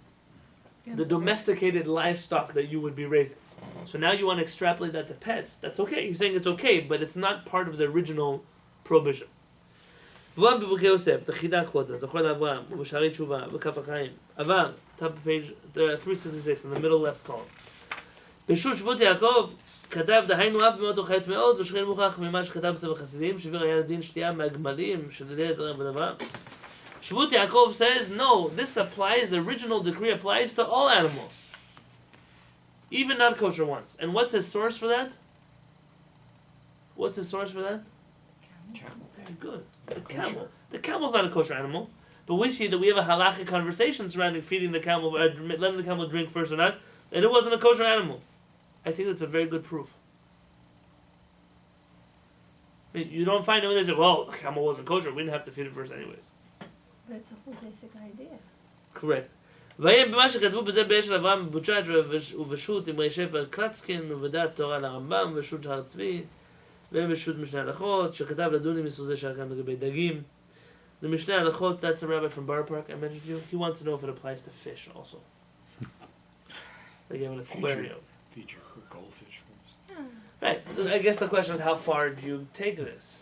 domesticated livestock that you would be raising. So now you want to extrapolate that to pets. That's okay. He's saying it's okay, but it's not part of the original prohibition. V'am b'Pukei Yosef, the Chida quotes us, Zachor Avraham, V'Sharei Tshuva, V'Kaf HaChaim. Avar, top of page 366, in the middle left column. בשו"ת שבות יעקב כתב דהיינו אף במאותו חטא מאוד ושכן מוכח ממה שכתב בספר חסידים שביר היה לדין שתייה מהגמלים של ידי עזרא ודבר. Shvut Yaakov says, no, this applies, the original decree applies to all animals. Even not kosher ones. And what's his source for that? What's his source for that? Very good. The camel. The camel's not a kosher animal. But we see that we have a halachic conversation surrounding feeding the camel, letting the camel drink first or not, and it wasn't a kosher animal. I think that's a very good proof. I mean, you don't find anyone that says, well, the camel wasn't kosher, we didn't have to feed it first anyways. But it's a whole basic idea. Correct. ויהיה במה שכתבו בזה באש של אברהם בבוצ'אץ' ובשו"ת עם רשף קלצקין ובדעת תורה לרמב"ם ושו"ת הר צבי ובשו"ת משנה הלכות שכתב לדון עם מסוזה שהיה כאן לגבי דגים. The Mishnah Halachot, that's a rabbi from Bar Park I mentioned to you. He wants to know if it applies to fish also. They have an aquarium. Feed your goldfish first. Right. I guess the question is, how far do you take this?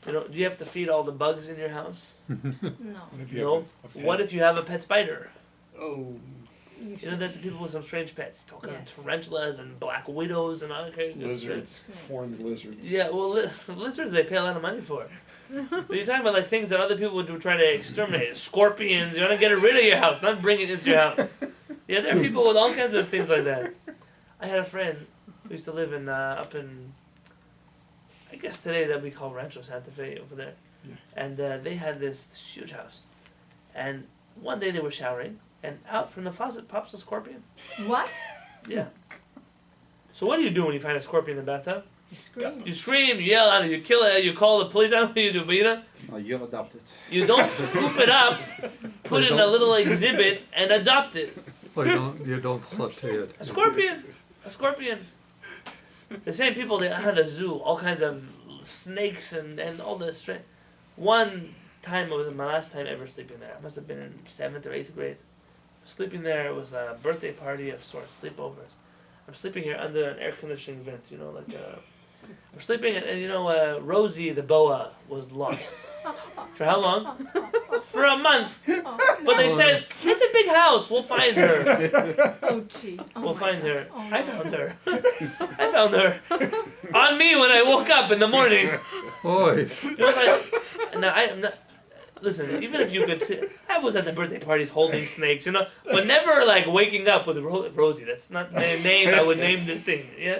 You know, do you have to feed all the bugs in your house? No. What if you No. have a pet? What if you have a pet spider? Oh. You know, there's people with some strange pets, talking Yes. tarantulas and black widows and all kinds of Lizards. Snakes. Horned lizards. Yeah, well, lizards they pay a lot of money for. But you're talking about like things that other people would try to exterminate. Scorpions, you want to get rid of your house, not bring it into your house. Yeah, there are people with all kinds of things like that. I had a friend who used to live in up in, I guess today that we call Rancho Santa Fe over there. Yeah. And they had this huge house. And one day they were showering, and out from the faucet pops a scorpion. What? Yeah. So what do you do when you find a scorpion in the bathtub? You scream. You scream, you yell at it, you kill it, you call the police. I don't know what you do, but You're adopted. you don't scoop it up, put it in a little exhibit, and adopt it. You don't saute it. A scorpion. A scorpion. The same people that had a zoo, all kinds of snakes and all this. One time, it was my last time ever sleeping there. I must have been in 7th or 8th grade. Sleeping there, it was a birthday party of sorts, sleepovers. I'm sleeping here under an air conditioning vent, you know, like I'm sleeping and you know, Rosie the boa was lost. For how long? For a month. But they said, it's a big house, we'll find her. Oh, gee. Oh We'll my find God. her. Oh, I no. found her. I found her. On me when I woke up in the morning. Oi. It was like, now I'm not. Listen, even if you could, I was at the birthday parties holding snakes, you know, but never like waking up with Rosie. That's not the name I would name this thing. Yeah.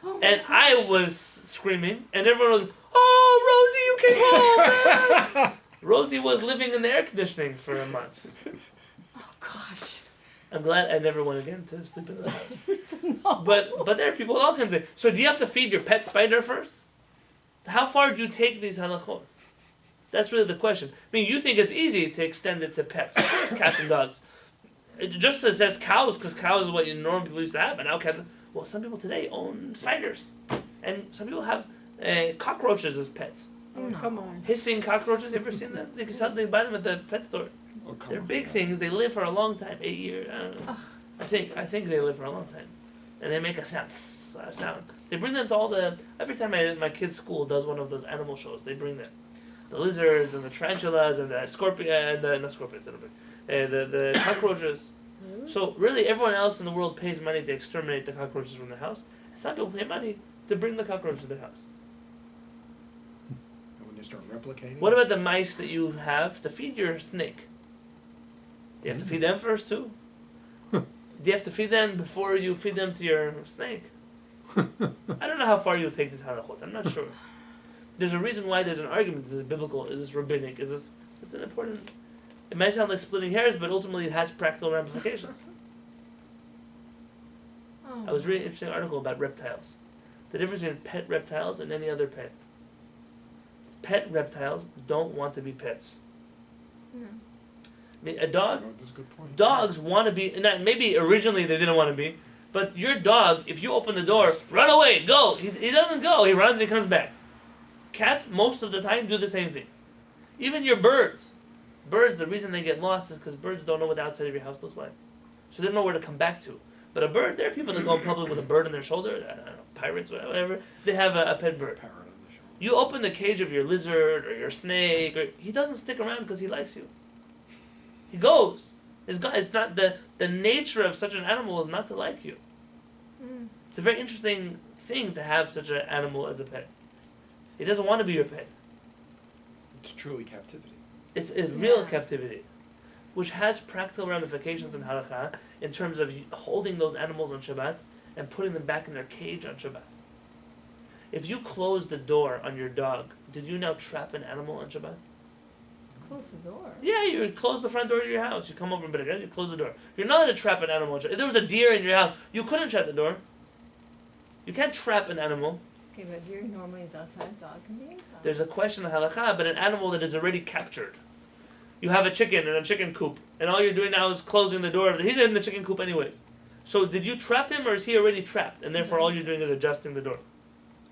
Oh, And I was screaming, and everyone was, "Oh, Rosie, you came home!" Rosie was living in the air conditioning for a month. Oh, gosh. I'm glad I never went again to sleep in this house. No. But there are people with all kinds of. So do you have to feed your pet spider first? How far do you take these halachot? That's really the question. I mean, you think it's easy to extend it to pets. Of course, cats and dogs. It just says cows, because cows is what normal people used to have, but now cats. Well, some people today own spiders, and some people have cockroaches as pets. No. Come on. Hissing cockroaches. You ever seen them? They can sell. They buy them at the pet store. Oh, come They're on. big things. They live for a long time, 8 years. I don't know. I think they live for a long time, and they make a sound. They bring them to all the. Every time my kid's school does one of those animal shows, they bring them. The lizards and the tarantulas and the scorpion, not scorpions, the cockroaches. So really, everyone else in the world pays money to exterminate the cockroaches from their house. And some people pay money to bring the cockroaches to their house. And when they start replicating. What about the mice that you have to feed your snake? Do you have to feed them first too? Do you have to feed them before you feed them to your snake? I don't know how far you take this halachot. I'm not sure. There's a reason why there's an argument. Is this biblical? Is this rabbinic? Is this? It's an important. It might sound like splitting hairs, but ultimately it has practical ramifications. Oh. I was reading an interesting article about reptiles. The difference between pet reptiles and any other pet. Pet reptiles don't want to be pets. No. I mean, a dog. Oh, that's a good point. Dogs want to be. Not, maybe originally they didn't want to be, but your dog, if you open the door, run away, go. He doesn't go. He runs. He comes back. Cats, most of the time, do the same thing. Even your birds. Birds, the reason they get lost is because birds don't know what the outside of your house looks like. So they don't know where to come back to. But a bird, there are people that go in public with a bird on their shoulder. I don't know, pirates, whatever. They have a pet bird. Parrot on the shoulder. You open the cage of your lizard or your snake, or he doesn't stick around because he likes you. He goes. It's not the nature of such an animal is not to like you. Mm. It's a very interesting thing to have such an animal as a pet. He doesn't want to be your pet. It's truly captivity. It's real Yeah. captivity, which has practical ramifications in halakha in terms of holding those animals on Shabbat and putting them back in their cage on Shabbat. If you close the door on your dog, did you now trap an animal on Shabbat? Close the door. Yeah, you close the front door to your house. You come over, but again, you close the door. You're not allowed to trap an animal on Shabbat. If there was a deer in your house, you couldn't shut the door. You can't trap an animal. Okay, but deer normally is outside, dog can be inside. There's a question of halakha, but an animal that is already captured. You have a chicken in a chicken coop, and all you're doing now is closing the door. He's in the chicken coop anyways. So did you trap him, or is he already trapped, and therefore all you're doing is adjusting the door?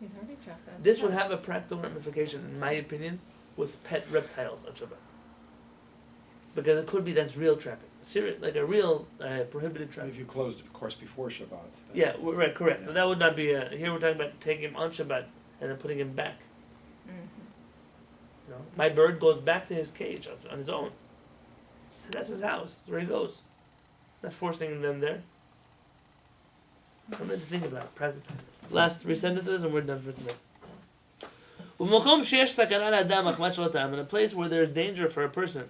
He's already trapped. That's This would nice. have a practical ramification, in my opinion, with pet reptiles on Shabbat. Because it could be that's real trapping. Serious, like a real prohibited trapping. If you closed, of course, before Shabbat. then- Yeah, right, correct. Yeah. But that would not be here we're talking about taking him on Shabbat and then putting him back. You know? My bird goes back to his cage on his own. So that's his house. That's where he goes. Not forcing them there. Something to think about. Last 3 sentences and we're done for today. ובמקום שיש סכנה לאדם אך לא טעם, in a place where there is danger for a person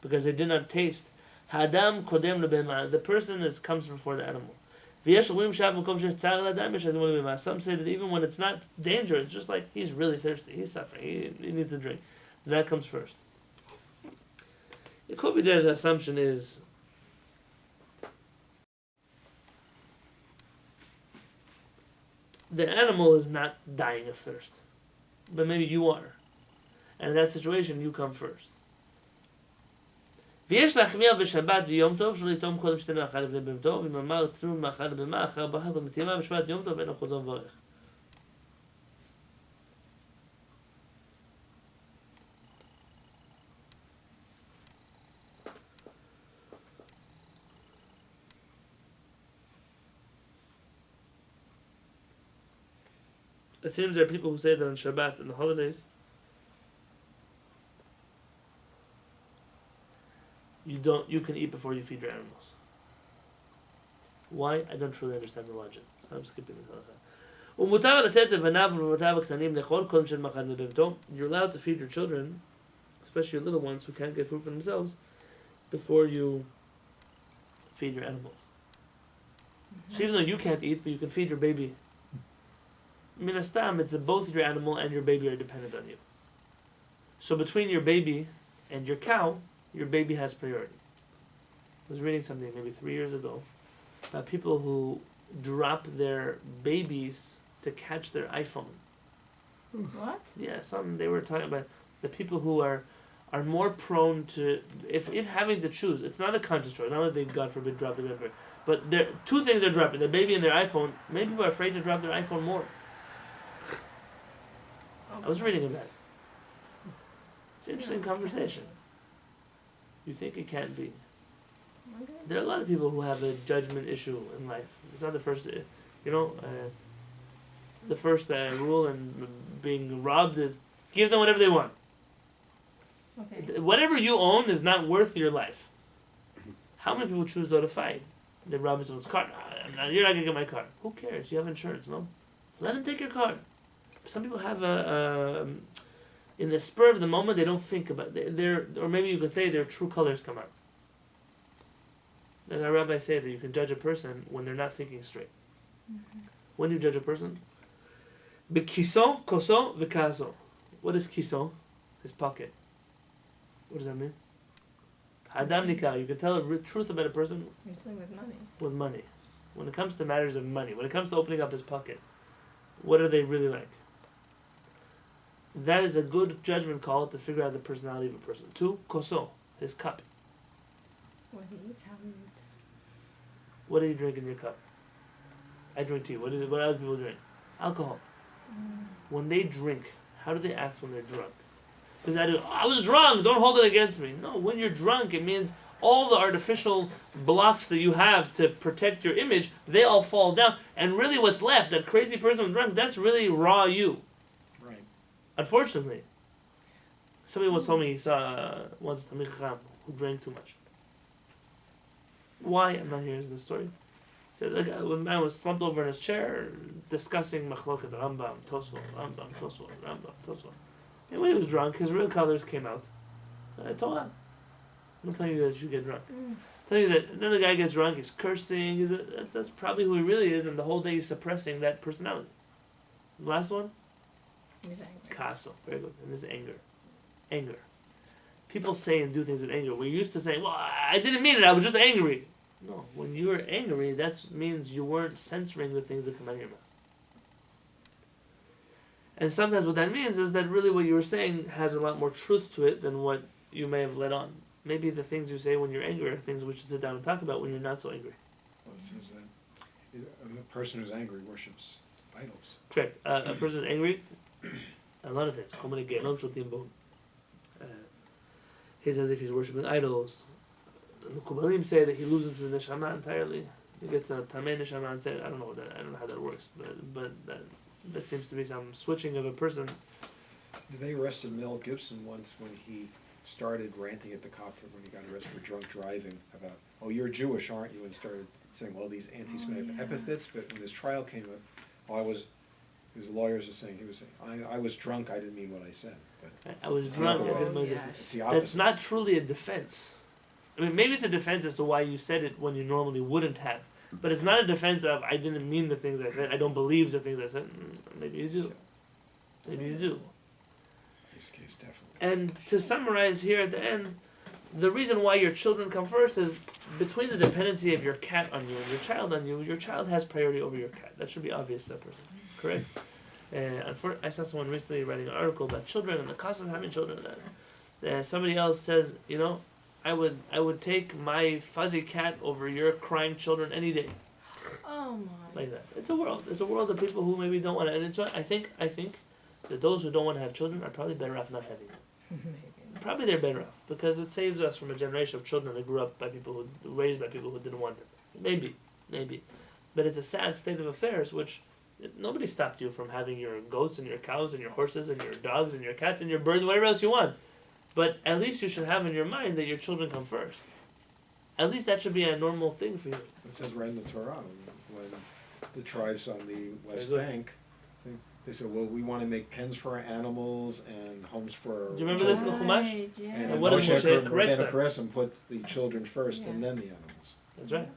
because they did not taste, האדם קודם לבהמה, the person comes before the animal. ויש אומרים שבמקום שיש צער לאדם יש אדם לבהמה. Some say that even when it's not danger, it's just like he's really thirsty, he's suffering, he needs a drink. That comes first. It could be there the assumption is the animal is not dying of thirst. But maybe you are. And in that situation, you come first. ויש להחמיר בשבת ויום טוב שלא יתום קודם שתי מאכל לפני ביום טוב אם אמר תנו מאכל לבהמה אחר ברכה קודם לטעימה בשבת יום טוב ואינו חוזר מברך. It seems there are people who say that on Shabbat and the holidays you can eat before you feed your animals. Why? I don't really understand the logic. So I'm skipping this halakha. ומותר לתת לבניו ולבנותיו הקטנים לאכול קודם של מאכל בביתו. You're allowed to feed your children, especially your little ones who can't get food for themselves, before you feed your animals. So even though you can't eat, but you can feed your baby. Min hastam, it's that both your animal and your baby are dependent on you. So between your baby and your cow, your baby has priority. I was reading something maybe 3 years ago about people who drop their babies to catch their iPhone. What? Yeah, they were talking about the people who are more prone to if having to choose. It's not a conscious choice. Not that they, God forbid, drop their baby, but there two things they're dropping: their baby and their iPhone. Many people are afraid to drop their iPhone more. I was reading about it. It's an interesting conversation. You think it can't be. Okay. There are a lot of people who have a judgment issue in life. It's not the first, the first rule in being robbed is give them whatever they want. Okay. Whatever you own is not worth your life. How many people choose though to fight? They rob someone's car. You're not gonna get my car. Who cares? You have insurance, no? Let them take your car. Some people have in the spur of the moment, they don't think about or maybe you could say their true colors come out. As our rabbi said, that you can judge a person when they're not thinking straight. Mm-hmm. When you judge a person, Bekiso, koso, vikaso. What is kiso? His pocket. What does that mean? Adam nikah. You can tell the truth about a person Usually with money. with money. When it comes to matters of money, when it comes to opening up his pocket, what are they really like? That is a good judgment call to figure out the personality of a person. 2, koso, his cup. What he eats, how he eats. What do you drink in your cup? I drink tea. What other people drink? Alcohol. When they drink, how do they act when they're drunk? Because I was drunk, don't hold it against me. No, when you're drunk, it means all the artificial blocks that you have to protect your image, they all fall down. And really what's left, that crazy person who's drunk, that's really raw you. Right. Unfortunately. Somebody once told me he saw once Tamil Chacham who drank too much. Why? I'm not hearing the story. He said like when man was slumped over in his chair discussing Machloket, Rambam, Tosfot, Rambam, Tosfot, Rambam, Tosfot. And when he was drunk, his real colors came out. I told him, I'm not telling you that you get drunk. I'm telling you that then the guy gets drunk, he's cursing, that's probably who he really is, and the whole day he's suppressing that personality. The last one, He's angry. kaso. Very good. And this is anger. Anger. People say and do things in anger. We're used to saying, well, I didn't mean it, I was just angry. No, when you were angry, that means you weren't censoring the things that come out of your mouth. And sometimes what that means is that really what you were saying has a lot more truth to it than what you may have let on. Maybe the things you say when you're angry are things we should sit down and talk about when you're not so angry. Well, it says that a person who's angry worships idols. Correct. A person who's angry, a lot of things. He says if he's worshipping idols. The Kubalim say that he loses his neshama entirely. He gets a tamei neshama and say, I don't know how that works, but that seems to be some switching of a person. They arrested Mel Gibson once when he started ranting at the cop when he got arrested for drunk driving about, oh, you're Jewish, aren't you? And started saying all these anti-Semitic epithets. But when his trial came up, his lawyers are saying, he was saying, I was drunk, I didn't mean what I said. But I was it's drunk, the I other didn't way. know that. It's the opposite. That's not truly a defense. I mean, maybe it's a defense as to why you said it when you normally wouldn't have. But it's not a defense of, I didn't mean the things I said, I don't believe the things I said. Maybe you do. Maybe you do. In this case, definitely. And to summarize here at the end, the reason why your children come first is between the dependency of your cat on you and your child has priority over your cat. That should be obvious to that person. Correct? I saw someone recently writing an article about children and the cost of having children. Somebody else said, I would take my fuzzy cat over your crying children any day. Oh my. Like that. It's a world of people who maybe don't want to. And it's I think that those who don't want to have children are probably better off not having them. Probably they're better off because it saves us from a generation of children that grew up by people raised by people who didn't want them. Maybe, but it's a sad state of affairs which nobody stopped you from having your goats and your cows and your horses and your dogs and your cats and your birds, whatever else you want. But at least you should have in your mind that your children come first. At least that should be a normal thing for you. It says right in the Torah when the tribes on the West Bank, they said, well, we want to make pens for our animals and homes for our Do you remember this in the Chumash? Right, yeah. And what does Moshe correct that? Moshe puts the children first and Yeah. then the animals. That's right.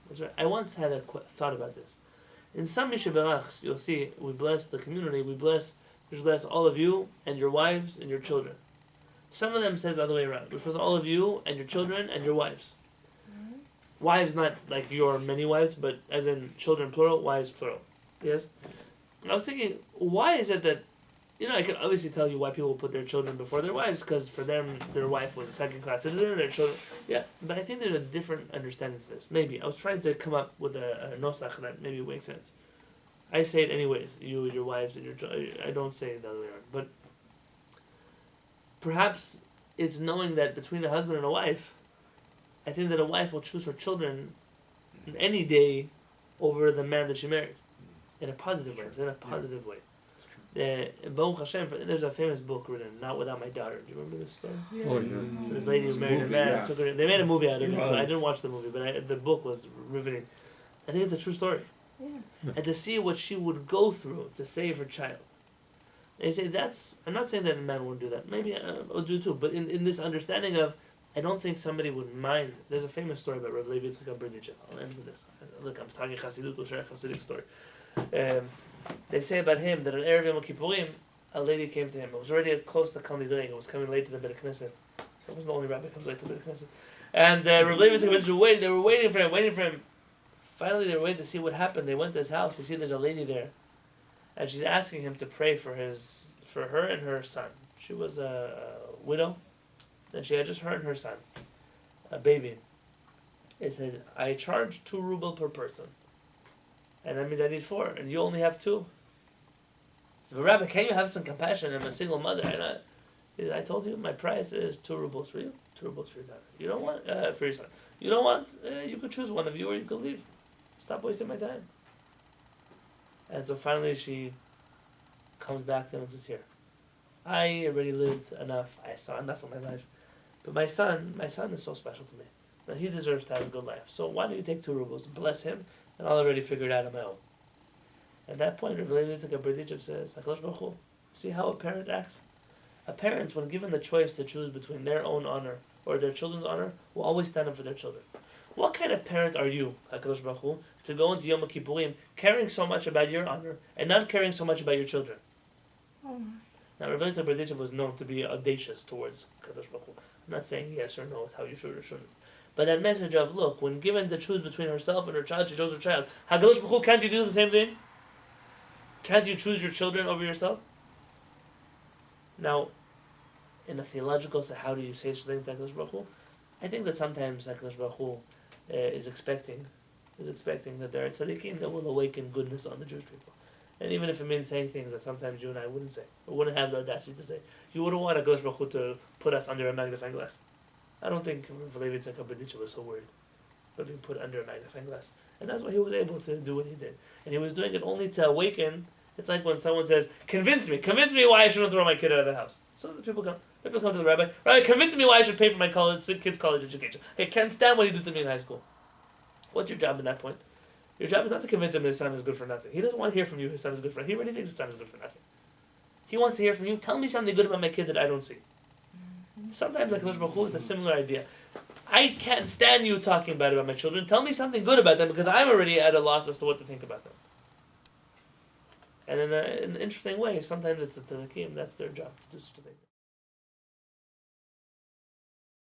That's right. I once had a thought about this. In some Mishaberachs, you'll see we bless the community. We bless all of you and your wives and your children. Some of them says the other way around. We bless all of you and your children and your wives. Wives, not like your many wives, but as in children plural, wives plural. Yes. I was thinking, why is it that, I can obviously tell you why people put their children before their wives, because for them, their wife was a second-class citizen, and their children, but I think there's a different understanding to this. Maybe. I was trying to come up with a nosach that maybe makes sense. I say it anyways, you, your wives, and your children. I don't say it the other way around. But perhaps it's knowing that between a husband and a wife, I think that a wife will choose her children any day over the man that she married. In a positive way. In a positive way. Baruch Hashem, there's a famous book written, Not Without My Daughter. Do you remember this story? Oh, yeah. This lady who married a man. Took her, they made a movie out of it. So I didn't watch the movie, but the book was riveting. I think it's a true story. Yeah. And to see what she would go through to save her child. They say I'm not saying that a man won't do that. Maybe I'll do too. But in this understanding of, I don't think somebody would mind. There's a famous story about Rav Levi Yitzchak Berditchev. I'll end with this. Look, I'm talking Chassidut, we'll share a Chassidic story. They say about him that on Erev Yom Kippurim, a lady came to him. It was already close to Kal Nidrei. He was coming late to the Beit Knesset. That was the only rabbi who comes late to the Beit Knesset. And Rav Levi Yitzchak, they were waiting for him. Finally, they were waiting to see what happened. They went to his house. They see there's a lady there, and she's asking him to pray for her and her son. She was a widow, and she had just her and her son, a baby. He said, I charge 2 rubles per person. And that means I need 4, and you only have 2. So, but Rabbi, can you have some compassion? I'm a single mother, and he said, I told you my price is 2 rubles for you, 2 rubles for your daughter. You don't want for your son. You don't want. You could choose one of you, or you could leave. Stop wasting my time. And so finally, she comes back to him and says, "Here, I already lived enough. I saw enough of my life, but my son is so special to me that he deserves to have a good life. So why don't you take 2 rubles and bless him?" And I'll already figure it out on my own. At that point, Rabbi Yonatan Halevy says, HaKadosh Baruch Hu, see how a parent acts? A parent, when given the choice to choose between their own honor or their children's honor, will always stand up for their children. What kind of parent are you, HaKadosh Baruch Hu, to go into Yom Kippurim caring so much about your honor and not caring so much about your children? Oh, Now, Rabbi Yonatan Halevy was known to be audacious towards Kadosh Baruch Hu. I'm not saying yes or no, it's how you should or shouldn't. But that message of, look, when given to choose between herself and her child, she chose her child. HaKadosh Baruch Hu, can't you do the same thing? Can't you choose your children over yourself? Now, in a theological sense, how do you say such things to HaKadosh Baruch Hu? I think that sometimes HaKadosh Baruch Hu is expecting that there are tzaddikim that will awaken goodness on the Jewish people. And even if it means saying things that sometimes you and I wouldn't say, or wouldn't have the audacity to say. You wouldn't want HaKadosh Baruch Hu to put us under a magnifying glass. I don't think Rabbi Yitzchak Abeditcha was so worried about being put under a magnifying glass. And that's why he was able to do what he did. And he was doing it only to awaken. It's like when someone says, convince me why I shouldn't throw my kid out of the house. So the people come to the rabbi, convince me why I should pay for my kid's college education. I can't stand what he did to me in high school. What's your job in that point? Your job is not to convince him his son is good for nothing. He doesn't want to hear from you his son is good for nothing. He already thinks his son is good for nothing. He wants to hear from you, tell me something good about my kid that I don't see. Sometimes, like HaKadosh Baruch Hu, it's a similar idea. I can't stand you talking bad about my children. Tell me something good about them because I'm already at a loss as to what to think about them. And in an interesting way, sometimes it's the tzaddikim, that's their job to do such a thing.